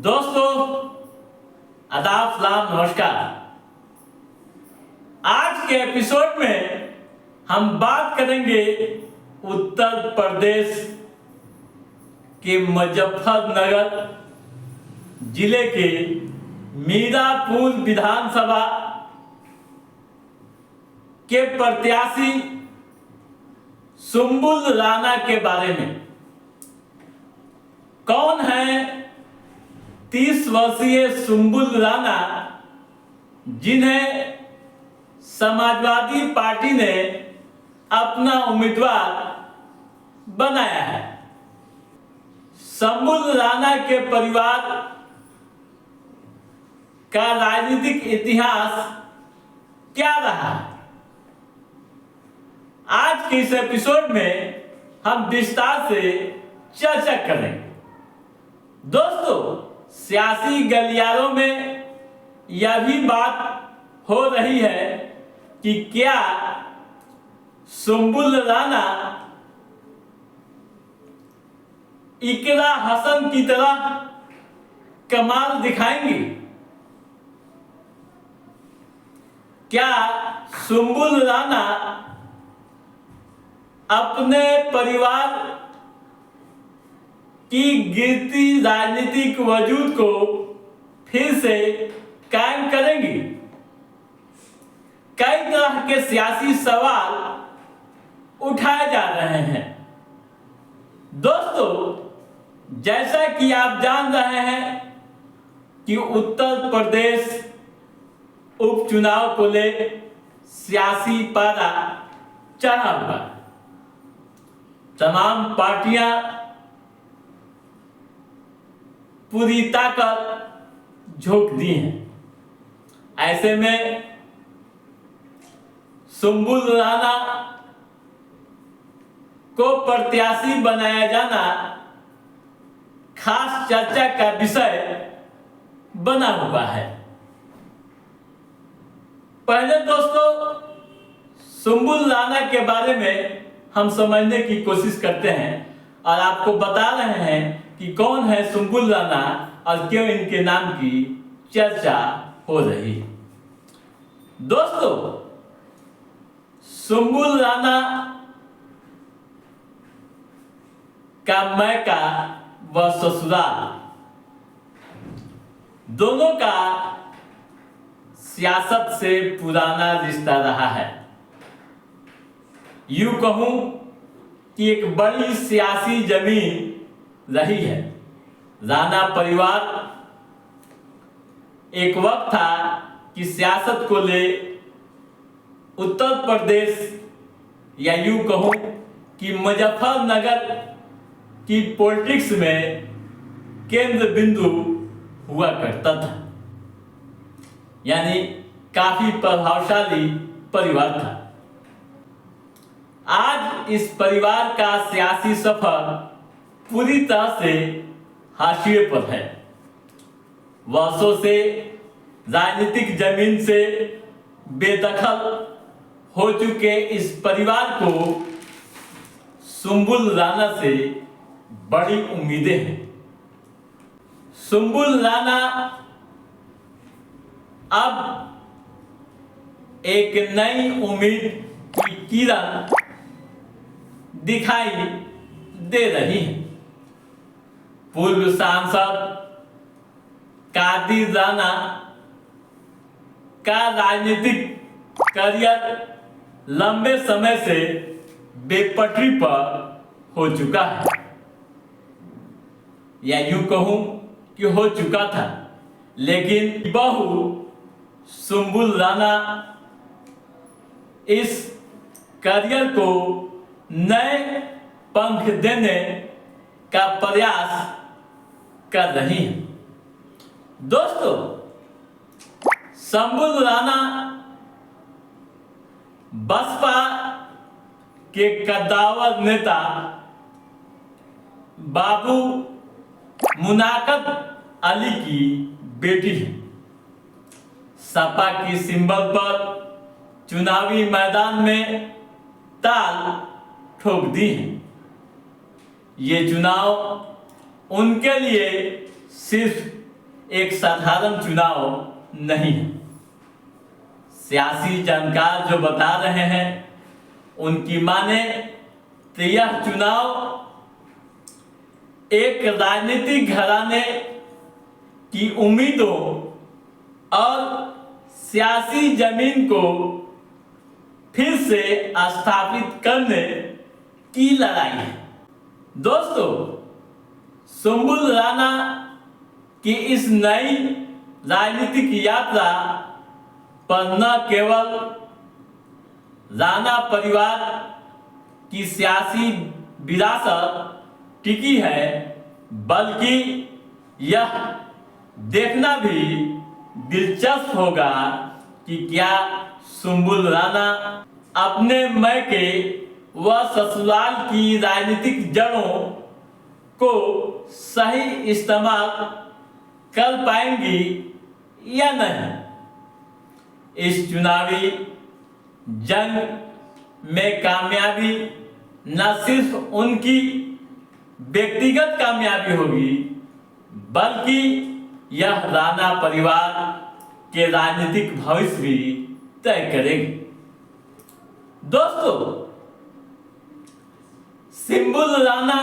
दोस्तों, आदाब, सलाम, नमस्कार। आज के एपिसोड में हम बात करेंगे उत्तर प्रदेश के मुजफ्फरनगर जिले के मीरापुर विधानसभा के प्रत्याशी सुंबुल राणा के बारे में। कौन है 30 वर्षीय सुंबुल राणा, जिन्हें समाजवादी पार्टी ने अपना उम्मीदवार बनाया है। सुंबुल राणा के परिवार का राजनीतिक इतिहास क्या रहा है, आज के इस एपिसोड में हम विस्तार से चर्चा करेंगे। दोस्तों, सियासी गलियारों में यह भी बात हो रही है कि क्या सुंबुल राणा इकरा हसन की तरह कमाल दिखाएंगी। क्या सुंबुल राणा अपने परिवार की गिरती राजनीतिक वजूद को फिर से कायम करेंगी। कई तरह के सियासी सवाल उठाए जा रहे हैं। दोस्तों, जैसा कि आप जान रहे हैं कि उत्तर प्रदेश उपचुनाव को ले सियासी पारा चढ़ा हुआ। तमाम पार्टियां पूरी ताकत झोंक दी हैं। ऐसे में सुंबुल राणा को प्रत्याशी बनाया जाना खास चर्चा का विषय बना हुआ है। पहले दोस्तों, सुंबुल राणा के बारे में हम समझने की कोशिश करते हैं और आपको बता रहे हैं कि कौन है सुंबुल राणा और क्यों इनके नाम की चर्चा हो रही है। दोस्तों, सुंबुल राणा का मैका व ससुराल दोनों का सियासत से पुराना रिश्ता रहा है। यूं कहूं कि एक बड़ी सियासी जमीन रही है। राणा परिवार एक वक्त था कि सियासत को ले उत्तर प्रदेश या यूं कहूं कि मुजफ्फरनगर की पॉलिटिक्स में केंद्र बिंदु हुआ करता था, यानी काफी प्रभावशाली परिवार था। आज इस परिवार का सियासी सफर पूरी तरह से हाशिए पर है। वर्षों से राजनीतिक जमीन से बेदखल हो चुके इस परिवार को सुंबुल राणा से बड़ी उम्मीदें हैं। सुंबुल राणा अब एक नई उम्मीद की किरण दिखाई दे रही है। पूर्व सांसद कादिर राणा का राजनीतिक करियर लंबे समय से बेपटरी पर हो चुका है, या यूं कहूं कि हो चुका था। लेकिन बहू सुंबुल राणा इस करियर को नए पंख देने का प्रयास कर रही है। दोस्तों, सुंबुल राणा बसपा के कद्दावर नेता बाबू मुनाकब अली की बेटी है। सपा की सिंबल पर चुनावी मैदान में ताल ठोक दी है। ये चुनाव उनके लिए सिर्फ एक साधारण चुनाव नहीं है। सियासी जानकार जो बता रहे हैं उनकी माने तो यह चुनाव एक राजनीतिक घराने की उम्मीदों और सियासी जमीन को फिर से स्थापित करने की लड़ाई है। दोस्तों, सुंबुल राणा की इस नई राजनीतिक यात्रा पर न केवल राणा परिवार की सियासी विरासत टिकी है, बल्कि यह देखना भी दिलचस्प होगा कि क्या सुंबुल राणा अपने मायके व ससुराल की राजनीतिक जड़ों को सही इस्तेमाल कर पाएंगी या नहीं। इस चुनावी जंग में कामयाबी न सिर्फ उनकी व्यक्तिगत कामयाबी होगी, बल्कि यह राणा परिवार के राजनीतिक भविष्य भी तय करेगी। दोस्तों, सुंबुल राणा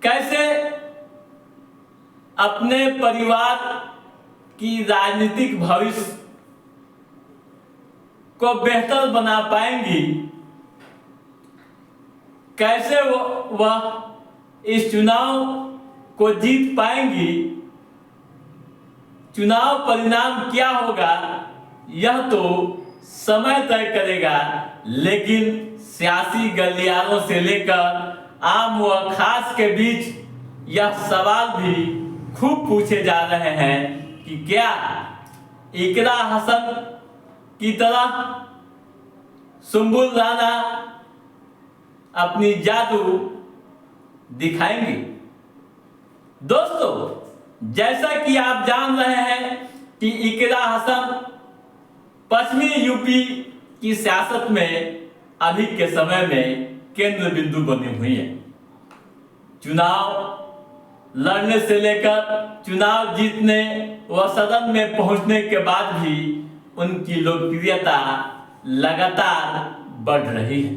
कैसे अपने परिवार की राजनीतिक भविष्य को बेहतर बना पाएंगी, कैसे वह इस चुनाव को जीत पाएंगी, चुनाव परिणाम क्या होगा यह तो समय तय करेगा। लेकिन सियासी गलियारों से लेकर आम व खास के बीच यह सवाल भी खूब पूछे जा रहे हैं कि क्या इकरा हसन की तरह सुंबुल राणा अपनी जादू दिखाएंगे। दोस्तों, जैसा कि आप जान रहे हैं कि इकरा हसन पश्चिमी यूपी की सियासत में अभी के समय में केंद्र बिंदु बनी हुई है। चुनाव लड़ने से लेकर चुनाव जीतने व सदन में पहुंचने के बाद भी उनकी लोकप्रियता लगातार बढ़ रही है।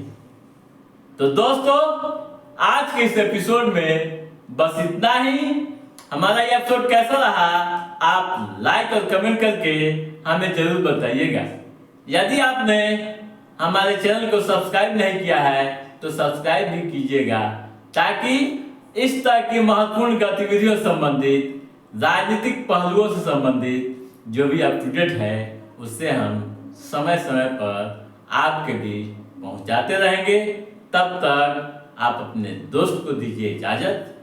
तो दोस्तों, आज के इस एपिसोड में बस इतना ही। हमारा ये एपिसोड कैसा रहा आप लाइक और कमेंट करके हमें जरूर बताइएगा। यदि आपने हमारे चैनल को सब्सक्राइब नहीं किया है तो सब्सक्राइब भी कीजिएगा, ताकि इस तरह की महत्वपूर्ण गतिविधियों से संबंधित, राजनीतिक पहलुओं से संबंधित जो भी अप टू डेट है उससे हम समय समय पर आपके बीच पहुंचाते रहेंगे। तब तक आप अपने दोस्त को दीजिए इजाजत।